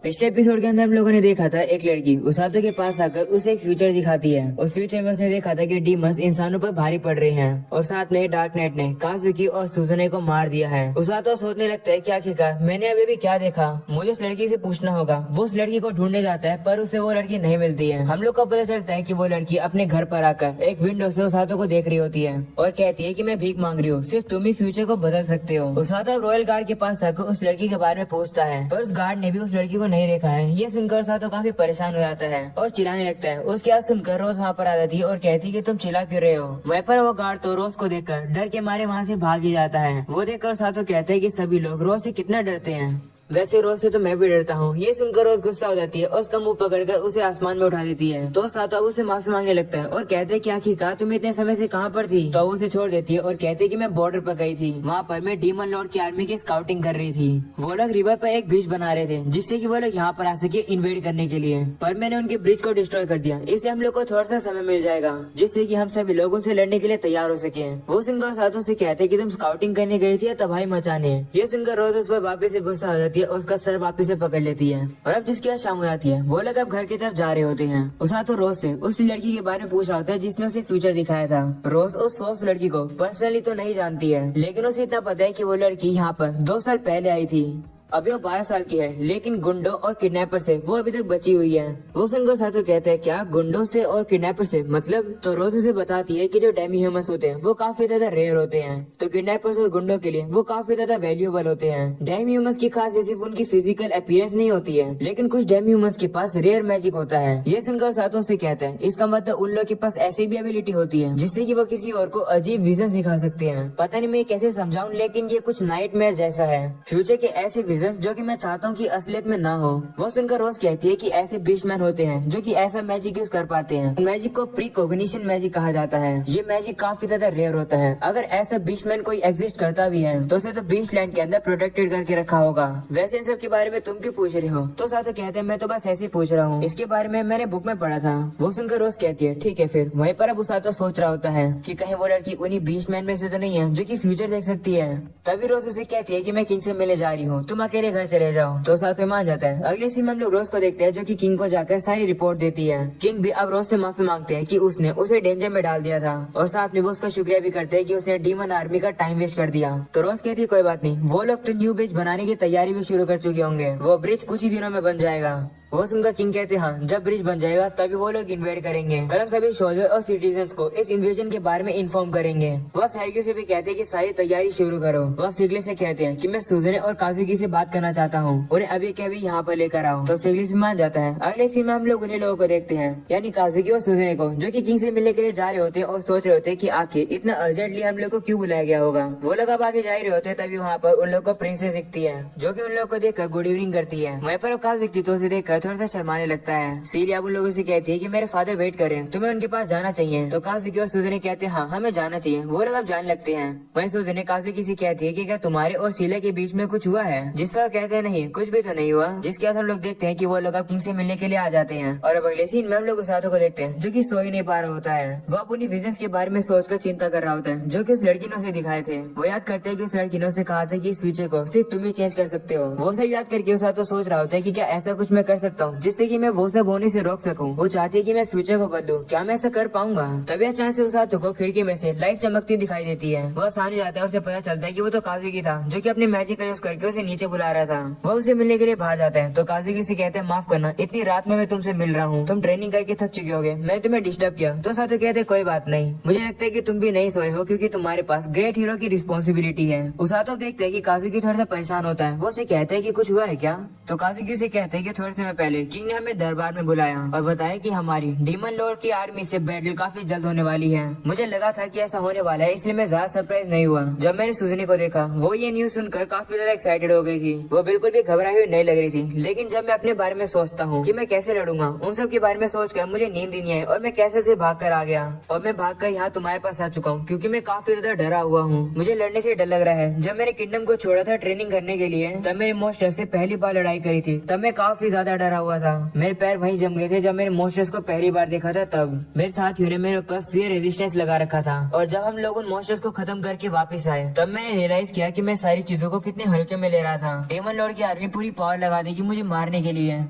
पिछले एपिसोड के अंदर हम लोगों ने देखा था एक लड़की उसातो के पास आकर उसे एक फ्यूचर दिखाती है। उस फ्यूचर में उसने देखा था कि डीमंस इंसानों पर भारी पड़ रहे हैं और साथ में डार्क नाइट ने काजुकी और सुजुने को मार दिया है। उसातो सोचने लगता है कि आखिरकार मैंने अभी भी क्या देखा, मुझे उस लड़की से पूछना होगा। वो उस लड़की को ढूंढने जाता है पर उसे वो लड़की नहीं मिलती है। हम लोग को पता चलता है कि वो लड़की अपने घर पर आकर एक विंडो से उसातो को देख रही होती है और कहती है कि मैं भीख मांग रही हूँ, सिर्फ तुम ही फ्यूचर को बदल सकते हो। उसातो रॉयल गार्ड के पास आकर उस लड़की के बारे में पूछता है पर उस गार्ड ने भी उस लड़की को नहीं देखा है। ये सुनकर उसातो काफी परेशान हो जाता है और चिल्लाने लगता है। उसकी आवाज सुनकर रोज वहाँ पर आ जाती है और कहती है कि तुम चिल्ला क्यों रहे हो। वहीं पर वो गार्ड तो रोज को देखकर डर के मारे वहाँ से भाग ही जाता है। वो देखकर उसातो कहता है कि सभी लोग रोज से कितना डरते हैं, वैसे रोज से तो मैं भी डरता हूँ। ये सुनकर रोज गुस्सा हो जाती है और उसका मुंह पकड़कर उसे आसमान में उठा देती है। तो उसातो अब उसे माफी मांगने लगता है और कहते हैं कि आखिरकार तुम इतने समय से कहाँ पर थी। तो वो उसे छोड़ देती है और कहते हैं कि मैं बॉर्डर पर गई थी, वहाँ पर मैं डीमन लॉर्ड की आर्मी की स्काउटिंग कर रही थी। वो लोग रिवर पर एक ब्रिज बना रहे थे जिससे कि वो लोग यहाँ पर आ सके इन्वेड करने के लिए, पर मैंने उनके ब्रिज को डिस्ट्रॉय कर दिया। इससे हम लोग को थोड़ा सा समय मिल जाएगा जिससे कि हम सभी लोगों से लड़ने के लिए तैयार हो सके। वो सुनकर उसातो से कहते हैं कि तुम स्काउटिंग करने गई थी या तबाही मचाने। ये सुनकर रोज उस पर वापिस से गुस्सा हो जाती है और उसका सर वापिस से पकड़ लेती है। और अब जिसके बाद शाम हो जाती है वो लोग अब घर की तरफ जा रहे होते हैं। उसातो रोज से उस लड़की के बारे में पूछ रहा होता है जिसने उसे फ्यूचर दिखाया था। रोज उस लड़की को पर्सनली तो नहीं जानती है लेकिन उसे इतना पता है कि वो लड़की यहाँ पर 2 साल पहले आई थी। अभी वो 12 साल की है लेकिन गुंडों और किडनैपर से वो अभी तक बची हुई है। वो सुनकर उसातो कहते हैं क्या गुंडों से और किडनैपर से मतलब? तो रोज उसे बताती है कि जो डेमी ह्यूमंस होते हैं वो काफी ज्यादा रेयर होते हैं, तो किडनैपर्स और गुंडों के लिए वो काफी ज्यादा वैल्यूएबल होते हैं। डेमी ह्यूमंस की खासियत सिर्फ उनकी फिजिकल अपीयरेंस नहीं होती है लेकिन कुछ डेमी ह्यूमंस के पास रेयर मैजिक होता है। ये सुनकर उसातो से कहते हैं इसका मतलब उन लोग के पास ऐसी भी एबिलिटी होती है जिससे कि वो किसी और को अजीब विजन सिखा सकते हैं। पता नहीं मैं कैसे समझाऊं लेकिन ये कुछ नाइटमेयर जैसा है, फ्यूचर के ऐसे विजन जो कि मैं चाहता हूँ कि असलियत में ना हो। वो सुनकर रोज कहती है कि ऐसे बीस्टमैन होते हैं जो कि ऐसा मैजिक यूज कर पाते हैं। मैजिक को प्रीकॉग्निशन मैजिक कहा जाता है। ये मैजिक काफी ज्यादा रेयर होता है। अगर ऐसा बीस्टमैन कोई एग्जिस्ट करता भी है तो उसे तो बीस्ट लैंड के अंदर प्रोटेक्टेड करके रखा होगा। वैसे इन सब के बारे में तुम क्यों पूछ रहे हो? तो साथो कहते हैं मैं तो बस ऐसे ही पूछ रहा हूँ, इसके बारे में मैंने बुक में पढ़ा था। वो सुनकर रोज कहती है ठीक है फिर। वहीं पर अब उसातो सोच रहा होता है कि कहीं वो लड़की उन्हीं बीस्टमैन में से तो नहीं है जो कि फ्यूचर देख सकती है। तभी रोज उसे कहती है कि मैं किंग से मिलने जा रही हूँ, तुम अकेले घर चले जाओ। तो साथ में मान जाता है। अगले सीन में हम लोग रोज को देखते हैं जो कि किंग को जाकर सारी रिपोर्ट देती है। किंग भी अब रोज से माफी मांगते हैं कि उसने उसे डेंजर में डाल दिया था और साथ में वो उसका शुक्रिया भी करते हैं कि उसने डीमन आर्मी का टाइम वेस्ट कर दिया। तो रोज कहती है कोई बात नहीं, वो लोग तो न्यू ब्रिज बनाने की तैयारी भी शुरू कर चुके होंगे, वो ब्रिज कुछ ही दिनों में बन जाएगा। वो सुनकर किंग कहते हैं हाँ जब ब्रिज बन जाएगा तभी वो लोग इन्वेड करेंगे। कल हम सभी सोल्जर और सिटीजन्स को इस इन्वेजन के बारे में इन्फॉर्म करेंगे। वो साइकिल से भी कहते हैं कि सारी तैयारी शुरू करो। वो सिगले से कहते हैं कि मैं सुजुने और काजुकी से बात करना चाहता हूँ, उन्हें अभी के अभी यहाँ पर लेकर आओ। तो सिगले से मान जाता है। अगले सीन में हम लोग उन्हीं लोगों को देखते हैं यानी काजुकी और सुजुने को जो कि किंग से मिलने के लिए जा रहे होते हैं और सोच रहे होते हैं कि आखिर इतना अर्जेंटली हम लोग को क्यों बुलाया गया होगा। वो लोग अब आगे जा रहे होते हैं तभी वहाँ पर उन लोग को प्रिंसेस दिखती है जो कि उन लोग को देखकर गुड इवनिंग करती है। वहीं पर अब काजुकी तो उसे देखकर थोड़ा सा शर्माने लगता है। सीरिया उन लोगों से कहती है कि मेरे फादर वेट कर रहे हैं, तुम्हें उनके पास जाना चाहिए। तो काजुकी और सुजुने कहते हैं हाँ हमें जाना चाहिए। वो लोग अब जाने लगते हैं। वहीं सुजुने काजुकी से कहती है कि क्या तुम्हारे और सीरिया के बीच में कुछ हुआ है? जिस पर कहते हैं नहीं कुछ भी तो नहीं हुआ। जिसके बाद हम लोग देखते हैं कि वो लोग अब किंग से मिलने के लिए आ जाते हैं। और अब अगले सीन में हम लोग उसातो को देखते हैं जो कि सो ही नहीं पा रहा होता है। वो अब उन्हीं विजन्स के बारे में सोचकर चिंता कर रहा होता है जो कि उस लड़की ने उसे दिखाए थे। वो याद करते हैं कि उस लड़की ने उसे कहा था कि इस फ्यूचर को सिर्फ तुम ही चेंज कर सकते हो। वो सब याद करके उसातो सोच रहा होता है कि क्या ऐसा कुछ मैं कर सकता हूँ जिससे कि मैं वो सब होने से रोक सकूं। वो चाहती है कि मैं फ्यूचर को बदलूं, क्या मैं ऐसा कर पाऊंगा? तभी अचानक से उसातो को खिड़की में से लाइट चमकती दिखाई देती है। वो सामने जाता है और उसे पता चलता है कि वो तो काजुकी था जो कि अपने मैजिक का यूज करके उसे नीचे बुला रहा था। वो उसे मिलने के लिए बाहर जाता है तो काजुकी से कहते हैं माफ करना, इतनी रात में मैं तुमसे मिल रहा हूँ, तुम ट्रेनिंग करके थक चुके होगे, मैं तुम्हें डिस्टर्ब किया। तो उसातो कहते कोई बात नहीं, मुझे लगता है कि तुम भी नहीं सोए हो क्योंकि तुम्हारे पास ग्रेट हीरो की रिस्पॉन्सिबिलिटी है। उसातो देखते है कि काजुकी थोड़ा सा परेशान होता है। वो उसे कहता है कि कुछ हुआ है क्या? तो काजुकी से कहते हैं कि थोड़े समय पहले किंग ने हमें दरबार में बुलाया और बताया कि हमारी डीमन लॉर्ड की आर्मी से बैटल काफी जल्द होने वाली है। मुझे लगा था कि ऐसा होने वाला है इसलिए मैं ज्यादा सरप्राइज नहीं हुआ। जब मैंने सुजुने को देखा वो ये न्यूज सुनकर काफी ज्यादा एक्साइटेड हो गई थी। वो बिल्कुल भी घबराई हुई नहीं लग रही थी। लेकिन जब मैं अपने बारे में सोचता हूँ कि मैं कैसे लड़ूंगा, उन सब के बारे में सोचकर मुझे नींद ही नहीं आई और मैं कैसे से भाग कर आ गया। और मैं भाग कर यहाँ तुम्हारे पास आ चुका हूँ क्योंकि मैं काफी ज्यादा डरा हुआ हूँ। मुझे लड़ने से डर लग रहा है। जब मैंने किंगडम को छोड़ा था ट्रेनिंग करने के लिए तब मेरे मॉन्स्टर से पहली बार लड़ाई करी थी, तब मैं काफी ज्यादा डरा हुआ था। मेरे पैर वहीं जम गए थे जब मैंने मॉन्स्टर्स को पहली बार देखा था। तब मेरे साथियों ने मेरे ऊपर फियर रेजिस्टेंस लगा रखा था और जब हम लोग उन मॉन्स्टर्स को खत्म करके वापस आए तब मैंने रियलाइज किया कि मैं सारी चीजों को कितने हल्के में ले रहा था। डेमन लॉर्ड की आर्मी पूरी पावर लगा देगी मुझे मारने के लिए।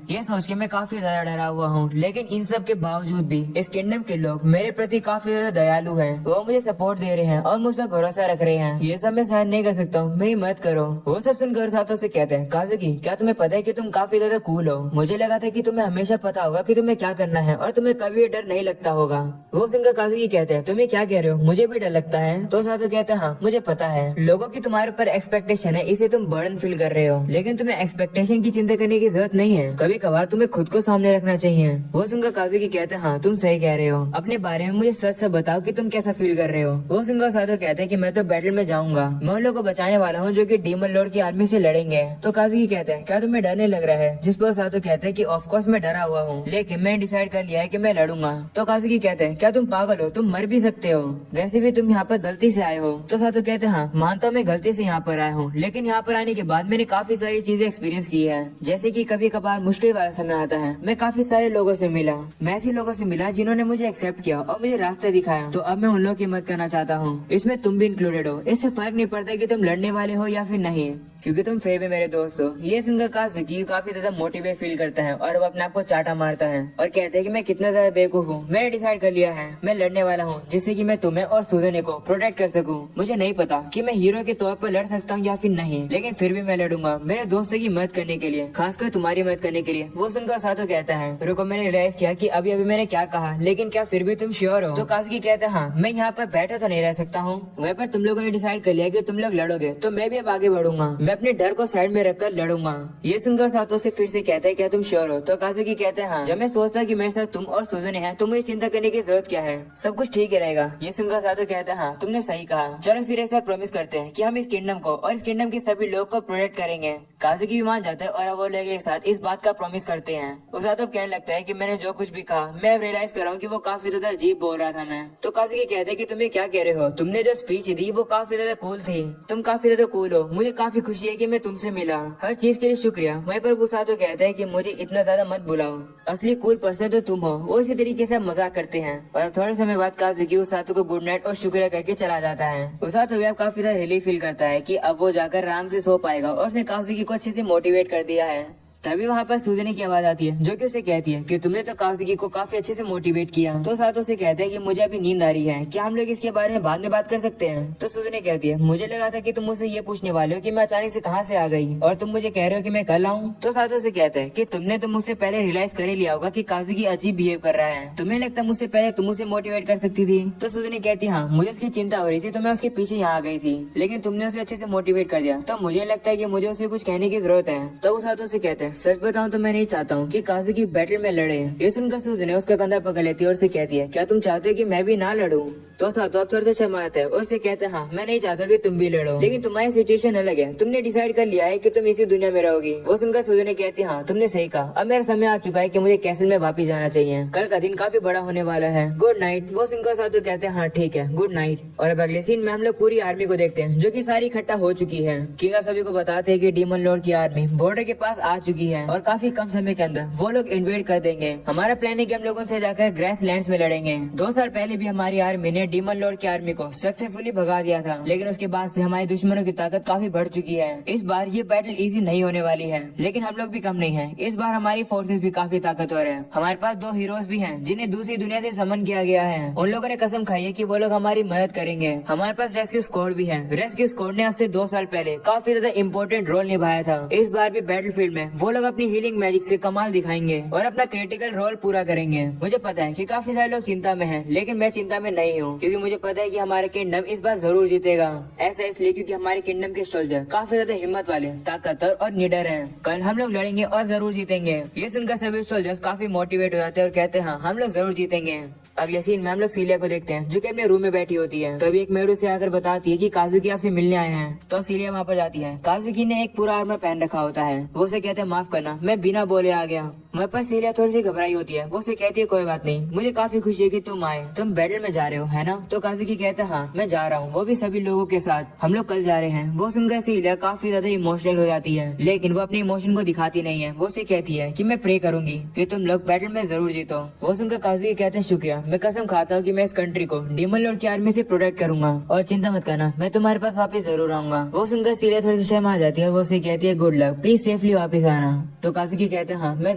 ये सोच के मैं काफी ज्यादा डरा हुआ हूँ, लेकिन इन सब के बावजूद भी इस किंगडम के लोग मेरे प्रति काफी ज्यादा दयालु हैं। वो मुझे सपोर्ट दे रहे हैं और मुझ पर भरोसा रख रहे हैं। ये सब मैं सहन नहीं कर सकता हूँ, मेरी मदद करो। वो सब सुनकर सातों से कहते हैं, काजुकी क्या तुम्हें पता है कि तुम काफी ज्यादा कूल हो? मुझे लगा था कि तुम्हें हमेशा पता होगा कि तुम्हें क्या करना है और तुम्हें कभी डर नहीं लगता होगा। वो सुनकर काजुकी कहते हैं, तुम्हें क्या कह रहे हो? मुझे भी डर लगता है। तो सातों कहते हैं, हाँ मुझे पता है, लोगों की तुम्हारे ऊपर एक्सपेक्टेशन है, इसे तुम बर्डन फील कर रहे हो, लेकिन तुम्हें एक्सपेक्टेशन की चिंता करने की जरूरत नहीं है। कभी कभार तुम्हें खुद को सामने रखना चाहिए। वो सुनकर काजुकी कहते हैं, हाँ तुम सही कह रहे हो, अपने बारे में मुझे सच से बताओ कि तुम कैसा फील कर रहे हो। वो सुनकर सातों कहते हैं कि मैं तो बैटल में जाऊंगा, मैं उन लोगों को बचाने वाला हूँ जो कि डीमन लॉर्ड की आर्मी से लड़ेंगे। तो काजुकी कहते हैं, क्या तुम्हें डर नहीं लग रहा है? जिस पर सातों कहते हैं कि ऑफ कोर्स मैं डरा हुआ हूँ, लेकिन मैंने डिसाइड कर लिया है कि मैं लड़ूंगा। तो काजुकी कहते हैं, क्या तुम पागल हो? तुम मर भी सकते हो, वैसे भी तुम यहाँ पर गलती से आए हो। तो सातों कहते हैं, हाँ मानता हूँ मैं गलती से यहाँ पर आया हूँ, लेकिन यहाँ पर आने के बाद मैंने काफी सारी चीजें एक्सपीरियंस की है। जैसे कि कभी कभार मुश्किल वाला समय आता है, मैं काफी सारे लोगों से मिला, मैं ऐसे लोगों से मिला जिन्होंने मुझे एक्सेप्ट किया और मुझे रास्ता दिखाया। तो अब मैं उन लोगों की मदद करना चाहता हूँ, इसमें तुम भी इंक्लूडेड हो। इससे फर्क नहीं पड़ता कि तुम लड़ने वाले हो या फिर नहीं, क्योंकि तुम फिर भी मेरे दोस्त हो। ये सुनकर काजुकी काफी ज्यादा मोटिवेट फील करता है और वो अपने आप को चाटा मारता है और कहते हैं कि मैं कितना ज्यादा बेवकूफ हूँ। मैंने डिसाइड कर लिया है, मैं लड़ने वाला हूँ, जिससे कि मैं तुम्हें और सुजने को प्रोटेक्ट कर सकूँ। मुझे नहीं पता कि मैं हीरो के तौर पर लड़ सकता हूँ या फिर नहीं, लेकिन फिर भी मैं लड़ूंगा मेरे दोस्तों की मदद करने के लिए, खासकर तुम्हारी मदद करने के लिए। वो सुनकर सातों कहता है, रुको मैंने रियलाइज किया कि अभी अभी मैंने क्या कहा, लेकिन क्या फिर भी तुम श्योर हो? तो काजुकी कहता है, हाँ मैं यहाँ पर बैठा तो नहीं रह सकता हूँ, वहीं पर तुम लोगों ने डिसाइड कर लिया कि तुम लोग लड़ोगे, तो मैं भी अब आगे बढ़ूंगा, मैं अपने डर को साइड में रखकर लड़ूंगा। ये सुनकर सातों से फिर से कहता है, क्या तुम श्योर हो? तो काजुकी कहते हैं, हाँ जब मैं सोचता कि मेरे साथ तुम और सुजने हैं तो मुझे चिंता करने की जरूरत क्या है, सब कुछ ठीक ही रहेगा। ये सुनकर सातों कहते हैं, हाँ तुमने सही कहा, चलो फिर ऐसा प्रॉमिस करते हैं कि हम इस किंगडम को और इस किंगडम के सभी लोग को प्रोटेक्ट करेंगे। काजुकी भी मान जाता है और वो लोग एक साथ इस बात का प्रॉमिस करते हैं। उस सातों कहने लगता है कि मैंने जो कुछ भी कहा, मैं अब रियलाइज कर रहा हूँ कि वो काफी ज्यादा अजीब बोल रहा था मैं। तो काजुकी कहते हैं कि तुम्हें क्या कह रहे हो, तुमने जो स्पीच दी वो काफी ज्यादा कूल थी, तुम काफी ज्यादा कूल हो, मुझे काफी खुशी है कि मैं तुमसे मिला, हर चीज के लिए शुक्रिया। वहीं पर वो सातों कहता है कि मुझे इतना ज्यादा मत बुलाओ, असली कूल पर्सन तो तुम हो। वो इसी तरीके से मजाक करते हैं और थोड़े समय बाद काजुकी उस सातों को गुड नाइट और शुक्रिया करके चला जाता है। उस सातों भी काफी ज्यादा रिलीफ फील करता है कि अब वो जाकर आराम से सो पाएगा और उसने काजुकी को अच्छे से मोटिवेट कर दिया है। तभी वहाँ पर सुजने की आवाज आती है जो कि उसे कहती है कि तुमने तो काजुकी को काफी अच्छे से मोटिवेट किया। तो सातों से कहते हैं कि मुझे अभी नींद आ रही है, क्या हम लोग इसके बारे में बाद में बात कर सकते हैं? तो सुजने कहती है, मुझे लगा था कि तुम मुझसे ये पूछने वाले हो कि मैं अचानक से कहाँ से आ गई और तुम मुझे कह रहे हो कि मैं कल आऊँ। तो सातों से कहते हैं कि तुमने तो मुझसे पहले रियलाइज कर ही लिया होगा कि काजुकी अजीब बिहेव कर रहा है, तुम्हें लगता मुझसे पहले तुम उसे मोटिवेट कर सकती थी। तो सुजने कहती, हाँ मुझे उसकी चिंता हो रही थी तो मैं उसके पीछे यहाँ आ गई थी, लेकिन तुमने उसे अच्छे से मोटिवेट कर दिया, तो मुझे लगता है कि मुझे उसे कुछ कहने की जरूरत है। तो वो सातों से कहते हैं, सच बताऊं तो मैं नहीं चाहता हूँ कि काजुकी बैटल में लड़े। ये सुनकर सुजने उसका कंधा पकड़ लेती है और उसे कहती है, क्या तुम चाहते हो कि मैं भी ना लड़ूं? तो सातों अब थोड़ा सा शर्माता है और उसे कहते हैं, हाँ मैं नहीं चाहता कि तुम भी लड़ो, लेकिन तुम्हारी सिचुएशन अलग है, तुमने डिसाइड कर लिया है कि तुम इसी दुनिया में रहोगी। वो सुनकर सुजने कहती है, हाँ तुमने सही कहा, अब मेरा समय आ चुका है कि मुझे कैसल में वापस जाना चाहिए, कल का दिन काफी बड़ा होने वाला है, गुड नाइट। वो सुनकर सातों कहते हैं, हाँ ठीक है गुड नाइट। और अब अगले सीन में हम लोग पूरी आर्मी को देखते हैं जो की सारी इकट्ठा हो चुकी है। किंग सभी को बताते हैं कि डीमन लॉर्ड की आर्मी बॉर्डर के पास आ चुकी है और काफी कम समय के अंदर वो लोग इन्वेड कर देंगे। हमारा प्लान है कि हम लोग उनसे जाकर ग्रेस लैंड्स में लड़ेंगे। 2 साल पहले भी हमारी आर्मी ने डीमन लॉर्ड की आर्मी को सक्सेसफुली भगा दिया था, लेकिन उसके बाद से हमारे दुश्मनों की ताकत काफी बढ़ चुकी है। इस बार ये बैटल इजी नहीं होने वाली है, लेकिन हम लोग भी कम नहीं है, इस बार हमारी फोर्सेस भी काफी ताकतवर है। हमारे पास 2 हीरोज भी हैं जिन्हें दूसरी दुनिया से समन किया गया है। उन लोगों ने कसम खाई है कि वो लोग हमारी मदद करेंगे। हमारे पास रेस्क्यू स्क्वाड भी है। रेस्क्यू स्क्वाड ने अब से 2 साल पहले काफी ज्यादा इम्पोर्टेंट रोल निभाया था। इस बार भी बैटल फील्ड में वो लोग अपनी हीलिंग मैजिक से कमाल दिखाएंगे और अपना क्रिटिकल रोल पूरा करेंगे। मुझे पता है कि काफी सारे लोग चिंता में हैं, लेकिन मैं चिंता में नहीं हूँ, क्योंकि मुझे पता है कि हमारा किंगडम इस बार जरूर जीतेगा। ऐसा इसलिए क्योंकि हमारे किंगडम के सोल्जर काफी ज्यादा हिम्मत वाले, ताकतवर और निडर हैं। कल हम लोग लड़ेंगे और जरूर जीतेंगे। ये सुनकर सभी सोल्जर्स काफी मोटिवेट हो जाते हैं और कहते हैं, हाँ हम लोग जरूर जीतेंगे। अगले सीन में हम लोग सीलिया को देखते हैं जो कि अपने रूम में बैठी होती है। तभी एक मेड उसे आकर बताती है कि काजुकी आपसे मिलने आए हैं। तो सीलिया वहाँ पर जाती है। काजुकी ने एक पूरा आर्मर पहन रखा होता है। वो उसे कहते हैं, माफ करना मैं बिना बोले आ गया, वहाँ पर सीलिया थोड़ी सी घबराई होती है। वो उसे कहती है कोई बात नहीं, मुझे काफी खुशी है कि तुम आए। तुम बैटल में जा रहे हो है ना? तो काजुकी कहता है हाँ मैं जा रहा हूँ, वो भी सभी लोगों के साथ। हम लोग कल जा रहे हैं। वो सुनकर सीलिया काफी ज्यादा इमोशनल हो जाती है, लेकिन वो अपने इमोशन को दिखाती नहीं है। वो उसे कहती है कि मैं प्रे करूंगी कि तुम लोग बैटल में जरूर जीतो। वो सुनकर काजुकी कहते हैं शुक्रिया, मैं कसम खाता हूँ कि मैं इस कंट्री को डीमन लॉर्ड की आर्मी से प्रोटेक्ट करूंगा और चिंता मत करना, मैं तुम्हारे पास वापस जरूर आऊंगा। वो सुनकर सीलिया थोड़ी सी शर्मा आ जाती है। वो उसे कहती है गुड लक, प्लीज सेफली वापस आना। तो काजुकी कहते हैं हाँ मैं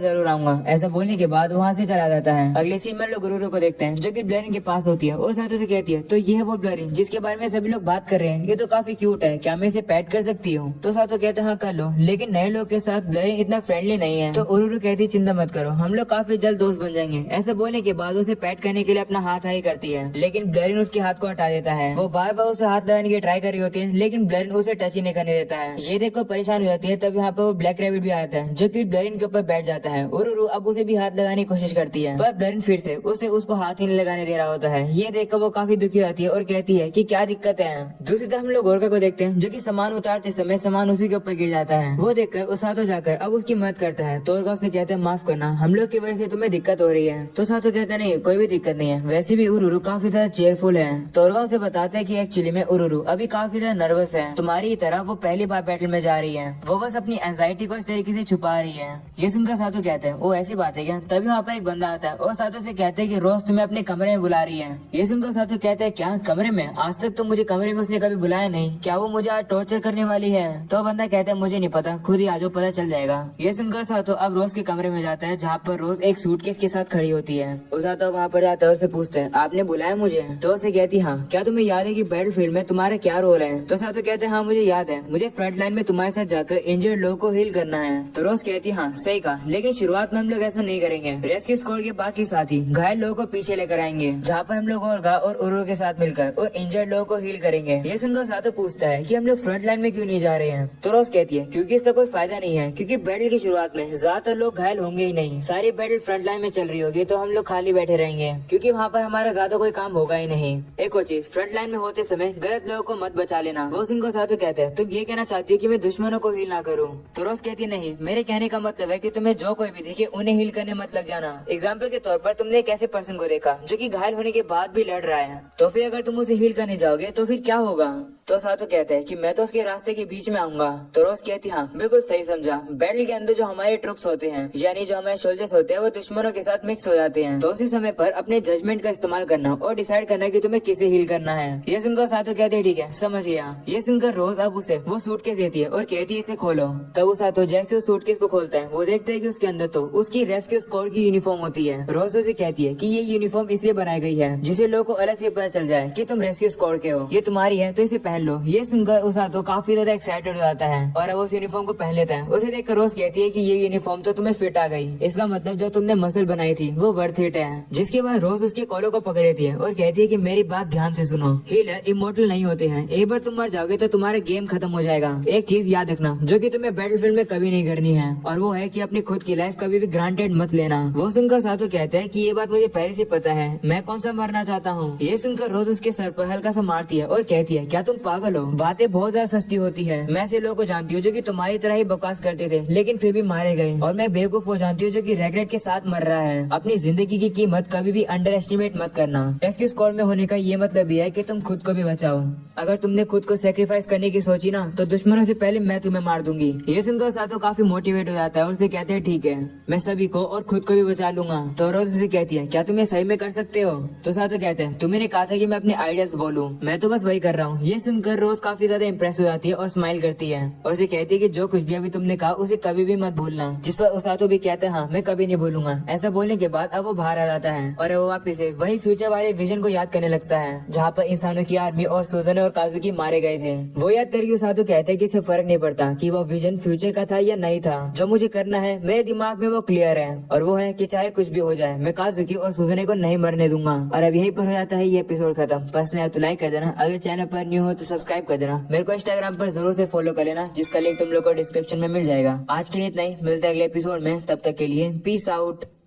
जरूर आऊंगा। ऐसा बोलने के बाद वहाँ से चला जाता है। अगले सीन में लोग गुरुरो को देखते हैं जो कि ब्लेरिन के पास होती है और साथ उसे कहती है तो ये है वो ब्लेरिन जिसके बारे में सभी लोग बात कर रहे हैं, ये तो काफी क्यूट है, क्या मैं इसे पैट कर सकती हूँ? तो साथो कहते हैं हाँ कर लो, लेकिन नए लोग के साथ ब्लेरिन इतना फ्रेंडली नहीं है। तो उरुरु कहती है चिंता मत करो, हम लोग काफी जल्द दोस्त बन जाएंगे। ऐसा बोलने के बाद उसे पैट करने के लिए अपना हाथ हाई करती है, लेकिन ब्लेरिन उसके हाथ को हटा देता है। वो बार बार उसे हाथ लगाने की ट्राई कर रही होती है, लेकिन ब्लेरिन उसे टच ही नहीं करने देता है। ये देखकर परेशान हो जाती है। तब यहाँ पर वो ब्लैक रैबिट भी आता है जो कि ब्लेरिन के ऊपर बैठ जाता है। उरुरु अब उसे भी हाथ लगाने की कोशिश करती है, पर ब्लेरिन फिर से उसको हाथ ही नहीं लगाने दे रहा होता है। ये देखकर वो काफी दुखी होती है और कहती है कि क्या दिक्कत है। दूसरी तरफ हम लोग गोरका को देखते हैं जो कि सामान उतारते समय सामान उसी के ऊपर गिर जाता है। वो देखकर वो साथो जाकर अब उसकी मदद करता है। तोरगा उसे कहते हैं माफ करना, हम लोग की वजह से तुम्हें दिक्कत हो रही है। तो साथो कहते नहीं कोई भी दिक्कत नहीं है, वैसे भी उरुरु काफी ज्यादा चेयरफुल है। तोरगा उसे बताता है कि एक्चुअली में उरुरु अभी काफी ज्यादा नर्वस है, तुम्हारी तरह वो पहली बार बैटल में जा रही है, वो बस अपनी एंजाइटी को इस तरीके से छुपा रही है। ये सुनकर साथो कहते हैं वो ऐसी बात है क्या? तभी वहाँ पर एक बंदा आता है और साथो से कहते हैं कि रोज तुम्हें अपने कमरे में बुला रही है। ये सुनकर साथो कहते हैं क्या कमरे में? आज तक तो मुझे कमरे में उसने कभी बुलाया नहीं, क्या वो मुझे आज टॉर्चर करने वाली है? तो बंदा कहता है मुझे नहीं पता, खुद ही आ जाओ पता चल जाएगा। ये सुनकर साथो अब रोज के कमरे में जाता है जहाँ पर रोज एक सूटकेस के साथ खड़ी होती है। वो साथो वहाँ पर जाता है, उससे पूछता है आपने बुलाया मुझे? तो उसे कहती हाँ, क्या तुम्हें याद है कि बैटलफील्ड में तुम्हारा क्या रोल है? तो साथो कहते हैं हाँ मुझे याद है, मुझे फ्रंट लाइन में तुम्हारे साथ जाकर इंजर्ड लोगों को हील करना है। तो रोज कहती हाँ सही कहा, लेकिन शुरुआत में हम लोग ऐसा नहीं करेंगे। रेस्क्यू स्क्वाड के बाकी साथी घायल लोगों को पीछे लेकर आएंगे, जहाँ पर हम लोग और उरुरु के साथ मिलकर और इंजर्ड लोगों को हील करेंगे। ये सुनकर साथो पूछता है कि हम लोग फ्रंट लाइन में क्यों नहीं जा रहे हैं? तो रोज कहती है क्योंकि इसका कोई फायदा नहीं है, क्योंकि बैटल की शुरुआत में ज्यादातर लोग घायल होंगे ही नहीं, सारी बैटल फ्रंट लाइन में चल रही होगी तो हम लोग खाली बैठे रहेंगे, क्योंकि वहाँ पर हमारा ज्यादा कोई काम होगा ही नहीं। एक और चीज, फ्रंट लाइन में होते समय गलत लोगों को मत बचा लेना। वो सुनकर साथो कहते हैं तुम ये कहना चाहती हो कि मैं दुश्मनों को हील ना करूँ? तो रोज कहती नहीं, मेरे कहने का मतलब है कि तुम्हें जो कोई भी दिखे उन्हें हील करने मत लग जाना। एग्जाम्पल के तौर पर तुमने एक ऐसे पर्सन को देखा जो कि घायल होने के बाद भी लड़ रहा है, तो फिर अगर तुम उसे हील करने जाओगे तो फिर क्या होगा? तो साथो कहते हैं कि मैं तो उसके रास्ते के बीच में आऊंगा। तो रोज कहती हाँ बिल्कुल सही समझा, बैटल के अंदर जो हमारे ट्रुप्स होते हैं यानी जो हमारे सोल्जर्स होते हैं वो दुश्मनों के साथ मिक्स हो जाते हैं, तो उसी समय पर अपने जजमेंट का इस्तेमाल करना और डिसाइड करना कि तुम्हें किसे हील करना है। ये सुनकर साथो कहते हैं ठीक है समझ गया। ये सुनकर रोज अब उसे वो सूटकेस देती है और कहती है इसे खोलो। तब वो साथो जैसे उस सूटकेस को खोलता है वो देखता है कि उसके अंदर तो उसकी रेस्क्यू स्क्वाड की यूनिफॉर्म होती है। रोज उसे कहती है कि ये यूनिफॉर्म इसलिए बनाई गई है जिसे लोगों को अलग से पता चल जाए कि तुम रेस्क्यू स्क्वाड के हो, ये तुम्हारी है तो इसे पहन लो। ये सुनकर उस साथो काफी ज्यादा एक्साइटेड हो जाता है और अब उस यूनिफॉर्म को पहन लेता है। उसे देखकर रोज कहती है कि ये यूनिफॉर्म तो तुम्हें फिट आ गई, इसका मतलब जो तुमने मसल बनाई थी वो वर्थ इट है। जिसके बाद रोज उसके कॉलर को पकड़ लेती है और कहती है कि मेरी बात ध्यान से सुनो, हीलर इमोर्टल नहीं होते हैं, एक बार तुम मर जाओगे तो तुम्हारा गेम खत्म हो जाएगा। एक चीज याद रखना जो कि तुम्हें बैटलफील्ड में कभी नहीं करनी है, और वो है कि अपनी खुद की लाइफ कभी भी ग्रांटेड मत लेना। वो सुनकर साथो कहता है कि ये बात मुझे पहले से पता है, मैं कौन सा मरना चाहता हूँ। ये सुनकर रोज उसके सर पर हल्का सा मारती है और कहती है क्या तुम पागल हो, बातें बहुत ज्यादा सस्ती होती है। मैं ऐसे लोगों को जानती हूँ जो कि तुम्हारी तरह ही बकवास करते थे लेकिन फिर भी मारे गए, और मैं बेवकूफ को जानती हूँ जो कि रेग्रेट के साथ मर रहा है। अपनी जिंदगी की कीमत कभी भी अंडर एस्टिमेट मत करना। रेस्क्यू स्क्वाड में होने का ये मतलब ये है कि तुम खुद को भी बचाओ। अगर तुमने खुद को सेक्रीफाइस करने की सोची ना तो दुश्मनों से पहले मैं तुम्हें मार दूंगी। ये सुनकर साथो काफी मोटिवेट हो जाता है और उसे कहते हैं ठीक है मैं सभी को और खुद को भी बचा लूंगा। तो रोज उसे कहती है क्या तुम ये सही में कर सकते हो? तो साथो कहते हैं तुमने कहा था कि मैं अपने आइडियाज बोलूं, मैं तो बस वही कर रहा हूँ। ये सुनकर रोज काफी ज्यादा इम्प्रेस हो जाती है और स्माइल करती है और उसे कहती है कि जो कुछ भी अभी तुमने कहा उसे कभी भी मत भूलना। जिस पर उसातो भी कहता है हाँ मैं कभी नहीं भूलूंगा। ऐसा बोलने के बाद अब वो बाहर आ जाता है और वो वापिस से वही फ्यूचर वाले विजन को याद करने लगता है जहाँ पर इंसानों की आर्मी और सुज़ुने और काजुकी मारे गए थे। वो याद करके उसातो कहता है कि इससे फर्क नहीं पड़ता कि वो विजन फ्यूचर का था या नहीं था, जो मुझे करना है मेरे दिमाग में वो क्लियर है और वो है कि चाहे कुछ भी हो जाए मैं काजुकी और सुज़ुने को नहीं मरने दूंगा। और अब यहीं पर हो जाता है ये एपिसोड खत्म। पसंद आया तो लाइक कर देना, अगर चैनल पर न्यू हो तो सब्सक्राइब कर देना, मेरे को इंस्टाग्राम पर जरूर से फॉलो कर लेना जिसका लिंक तुम लोग को डिस्क्रिप्शन में मिल जाएगा। आज के लिए इतना ही, मिलते हैं अगले एपिसोड में, तब तक के लिए पीस आउट।